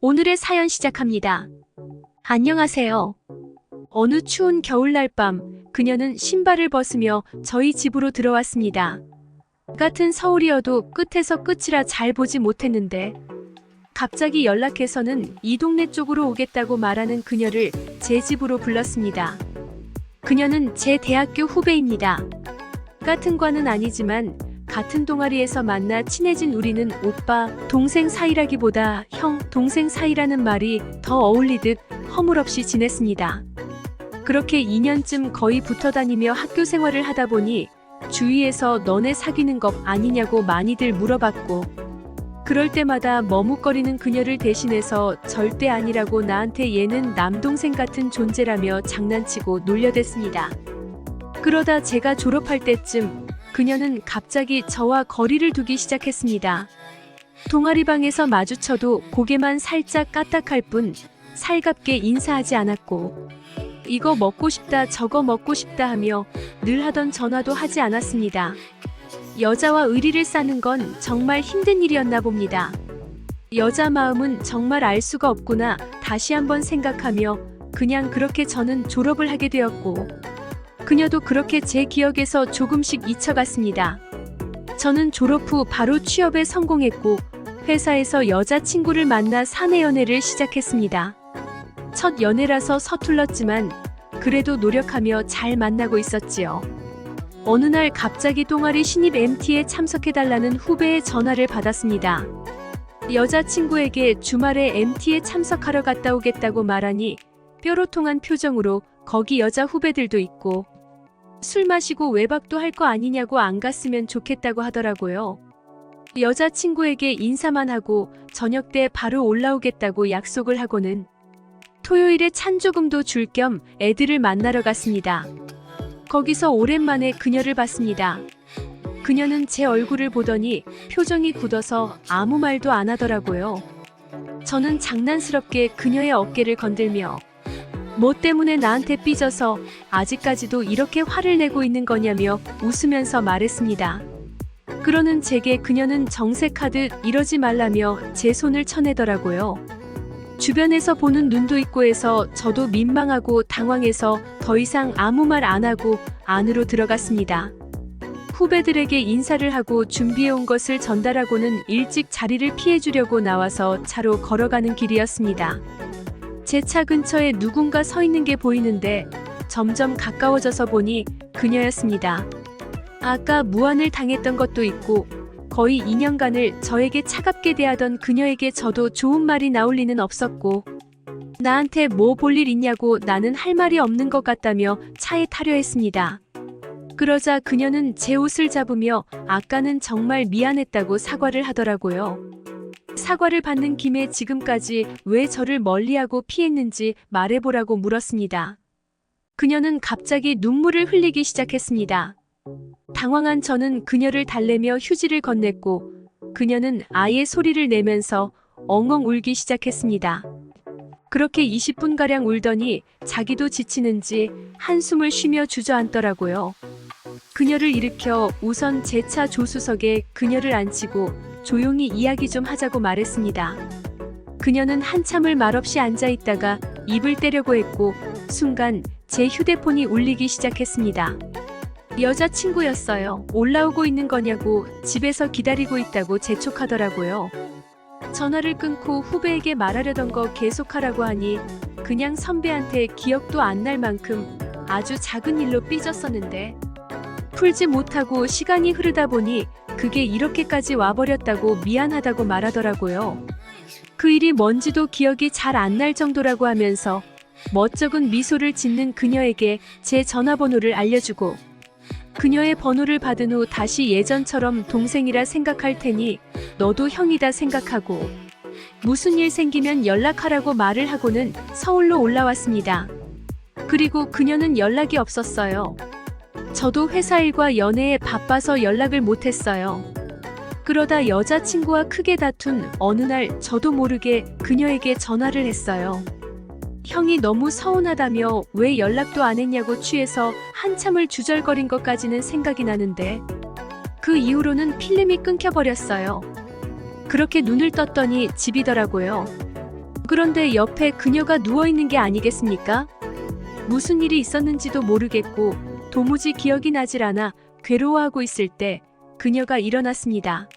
오늘의 사연 시작합니다. 안녕하세요. 어느 추운 겨울날 밤, 그녀는 신발을 벗으며 저희 집으로 들어왔습니다. 같은 서울이어도 끝에서 끝이라 잘 보지 못했는데, 갑자기 연락해서는 이 동네 쪽으로 오겠다고 말하는 그녀를 제 집으로 불렀습니다. 그녀는 제 대학교 후배입니다. 같은 과는 아니지만 같은 동아리에서 만나 친해진 우리는 오빠, 동생 사이라기보다 형, 동생 사이라는 말이 더 어울리듯 허물없이 지냈습니다. 그렇게 2년쯤 거의 붙어 다니며 학교 생활을 하다 보니 주위에서 너네 사귀는 것 아니냐고 많이들 물어봤고, 그럴 때마다 머뭇거리는 그녀를 대신해서 절대 아니라고 나한테 얘는 남동생 같은 존재라며 장난치고 놀려댔습니다. 그러다 제가 졸업할 때쯤 그녀는 갑자기 저와 거리를 두기 시작했습니다. 동아리방에서 마주쳐도 고개만 살짝 까딱할 뿐 살갑게 인사하지 않았고, 이거 먹고 싶다 저거 먹고 싶다 하며 늘 하던 전화도 하지 않았습니다. 여자와 의리를 쌓는 건 정말 힘든 일이었나 봅니다. 여자 마음은 정말 알 수가 없구나 다시 한번 생각하며 그냥 그렇게 저는 졸업을 하게 되었고, 그녀도 그렇게 제 기억에서 조금씩 잊혀갔습니다. 저는 졸업 후 바로 취업에 성공했고 회사에서 여자친구를 만나 사내 연애를 시작했습니다. 첫 연애라서 서툴렀지만 그래도 노력하며 잘 만나고 있었지요. 어느 날 갑자기 동아리 신입 MT에 참석해달라는 후배의 전화를 받았습니다. 여자친구에게 주말에 MT에 참석하러 갔다 오겠다고 말하니 뾰로통한 표정으로 거기 여자 후배들도 있고 술 마시고 외박도 할 거 아니냐고 안 갔으면 좋겠다고 하더라고요. 여자친구에게 인사만 하고 저녁 때 바로 올라오겠다고 약속을 하고는 토요일에 찬조금도 줄 겸 애들을 만나러 갔습니다. 거기서 오랜만에 그녀를 봤습니다. 그녀는 제 얼굴을 보더니 표정이 굳어서 아무 말도 안 하더라고요. 저는 장난스럽게 그녀의 어깨를 건들며 뭐 때문에 나한테 삐져서 아직까지도 이렇게 화를 내고 있는 거냐며 웃으면서 말했습니다. 그러는 제게 그녀는 정색하듯 이러지 말라며 제 손을 쳐내더라고요. 주변에서 보는 눈도 있고 해서 저도 민망하고 당황해서 더 이상 아무 말 안 하고 안으로 들어갔습니다. 후배들에게 인사를 하고 준비해온 것을 전달하고는 일찍 자리를 피해주려고 나와서 차로 걸어가는 길이었습니다. 제 차 근처에 누군가 서 있는 게 보이는데 점점 가까워져서 보니 그녀였습니다. 아까 무안을 당했던 것도 있고 거의 2년간을 저에게 차갑게 대하던 그녀에게 저도 좋은 말이 나올 리는 없었고, 나한테 뭐 볼 일 있냐고 나는 할 말이 없는 것 같다며 차에 타려 했습니다. 그러자 그녀는 제 옷을 잡으며 아까는 정말 미안했다고 사과를 하더라고요. 사과를 받는 김에 지금까지 왜 저를 멀리하고 피했는지 말해보라고 물었습니다. 그녀는 갑자기 눈물을 흘리기 시작했습니다. 당황한 저는 그녀를 달래며 휴지를 건넸고 그녀는 아예 소리를 내면서 엉엉 울기 시작했습니다. 그렇게 20분가량 울더니 자기도 지치는지 한숨을 쉬며 주저앉더라고요. 그녀를 일으켜 우선 제 차 조수석에 그녀를 앉히고 조용히 이야기 좀 하자고 말했습니다. 그녀는 한참을 말없이 앉아있다가 입을 떼려고 했고 순간 제 휴대폰이 울리기 시작했습니다. 여자친구였어요. 올라오고 있는 거냐고 집에서 기다리고 있다고 재촉하더라고요. 전화를 끊고 후배에게 말하려던 거 계속하라고 하니 그냥 선배한테 기억도 안 날 만큼 아주 작은 일로 삐졌었는데 풀지 못하고 시간이 흐르다 보니 그게 이렇게까지 와버렸다고 미안하다고 말하더라고요. 그 일이 뭔지도 기억이 잘 안 날 정도라고 하면서 멋쩍은 미소를 짓는 그녀에게 제 전화번호를 알려주고 그녀의 번호를 받은 후 다시 예전처럼 동생이라 생각할 테니 너도 형이다 생각하고 무슨 일 생기면 연락하라고 말을 하고는 서울로 올라왔습니다. 그리고 그녀는 연락이 없었어요. 저도 회사 일과 연애에 바빠서 연락을 못했어요. 그러다 여자친구와 크게 다툰 어느 날 저도 모르게 그녀에게 전화를 했어요. 형이 너무 서운하다며 왜 연락도 안 했냐고 취해서 한참을 주절거린 것까지는 생각이 나는데 그 이후로는 필름이 끊겨버렸어요. 그렇게 눈을 떴더니 집이더라고요. 그런데 옆에 그녀가 누워있는 게 아니겠습니까? 무슨 일이 있었는지도 모르겠고 도무지 기억이 나질 않아 괴로워하고 있을 때 그녀가 일어났습니다.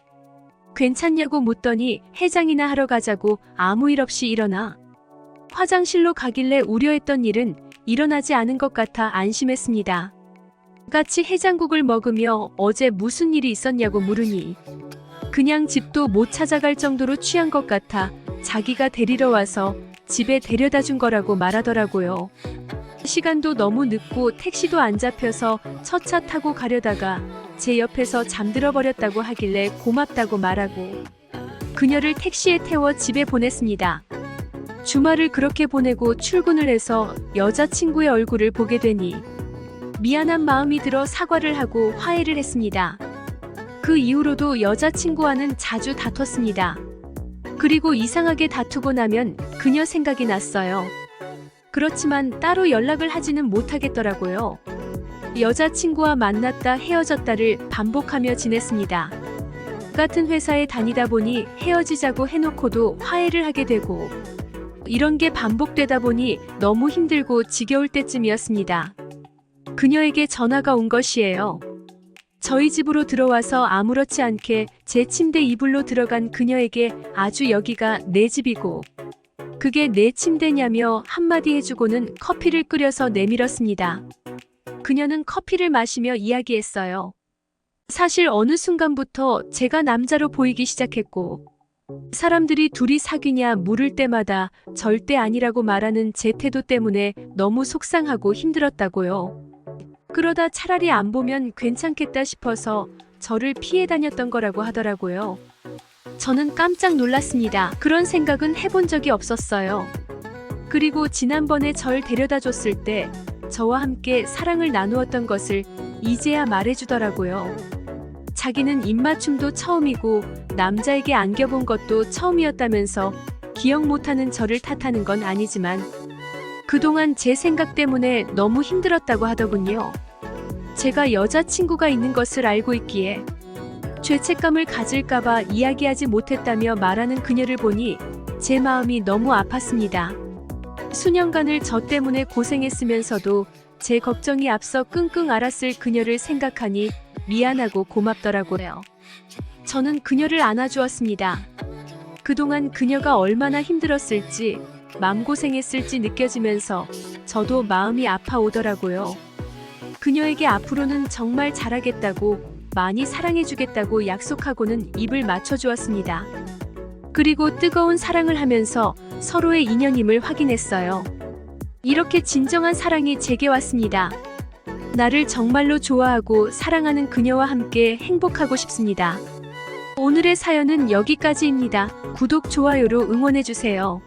괜찮냐고 묻더니 해장이나 하러 가자고 아무 일 없이 일어나 화장실로 가길래 우려했던 일은 일어나지 않은 것 같아 안심했습니다. 같이 해장국을 먹으며 어제 무슨 일이 있었냐고 물으니 그냥 집도 못 찾아갈 정도로 취한 것 같아 자기가 데리러 와서 집에 데려다 준 거라고 말하더라고요. 시간도 너무 늦고 택시도 안 잡혀서 첫 차 타고 가려다가 제 옆에서 잠들어 버렸다고 하길래 고맙다고 말하고 그녀를 택시에 태워 집에 보냈습니다. 주말을 그렇게 보내고 출근을 해서 여자친구의 얼굴을 보게 되니 미안한 마음이 들어 사과를 하고 화해를 했습니다. 그 이후로도 여자친구와는 자주 다퉜습니다. 그리고 이상하게 다투고 나면 그녀 생각이 났어요. 그렇지만 따로 연락을 하지는 못하겠더라고요. 여자친구와 만났다 헤어졌다를 반복하며 지냈습니다. 같은 회사에 다니다 보니 헤어지자고 해놓고도 화해를 하게 되고 이런 게 반복되다 보니 너무 힘들고 지겨울 때쯤이었습니다. 그녀에게 전화가 온 것이에요. 저희 집으로 들어와서 아무렇지 않게 제 침대 이불로 들어간 그녀에게 아주 여기가 내 집이고 그게 내 침대냐며 한마디 해주고는 커피를 끓여서 내밀었습니다. 그녀는 커피를 마시며 이야기했어요. 사실 어느 순간부터 제가 남자로 보이기 시작했고 사람들이 둘이 사귀냐 물을 때마다 절대 아니라고 말하는 제 태도 때문에 너무 속상하고 힘들었다고요. 그러다 차라리 안 보면 괜찮겠다 싶어서 저를 피해 다녔던 거라고 하더라고요. 저는 깜짝 놀랐습니다. 그런 생각은 해본 적이 없었어요. 그리고 지난번에 절 데려다 줬을 때 저와 함께 사랑을 나누었던 것을 이제야 말해주더라고요. 자기는 입맞춤도 처음이고 남자에게 안겨본 것도 처음이었다면서 기억 못하는 저를 탓하는 건 아니지만 그동안 제 생각 때문에 너무 힘들었다고 하더군요. 제가 여자친구가 있는 것을 알고 있기에 죄책감을 가질까봐 이야기하지 못했다며 말하는 그녀를 보니 제 마음이 너무 아팠습니다. 수년간을 저 때문에 고생했으면서도 제 걱정이 앞서 끙끙 앓았을 그녀를 생각하니 미안하고 고맙더라고요. 저는 그녀를 안아주었습니다. 그동안 그녀가 얼마나 힘들었을지 마음고생했을지 느껴지면서 저도 마음이 아파오더라고요. 그녀에게 앞으로는 정말 잘하겠다고 많이 사랑해주겠다고 약속하고는 입을 맞춰주었습니다. 그리고 뜨거운 사랑을 하면서 서로의 인연임을 확인했어요. 이렇게 진정한 사랑이 제게 왔습니다. 나를 정말로 좋아하고 사랑하는 그녀와 함께 행복하고 싶습니다. 오늘의 사연은 여기까지입니다. 구독, 좋아요로 응원해주세요.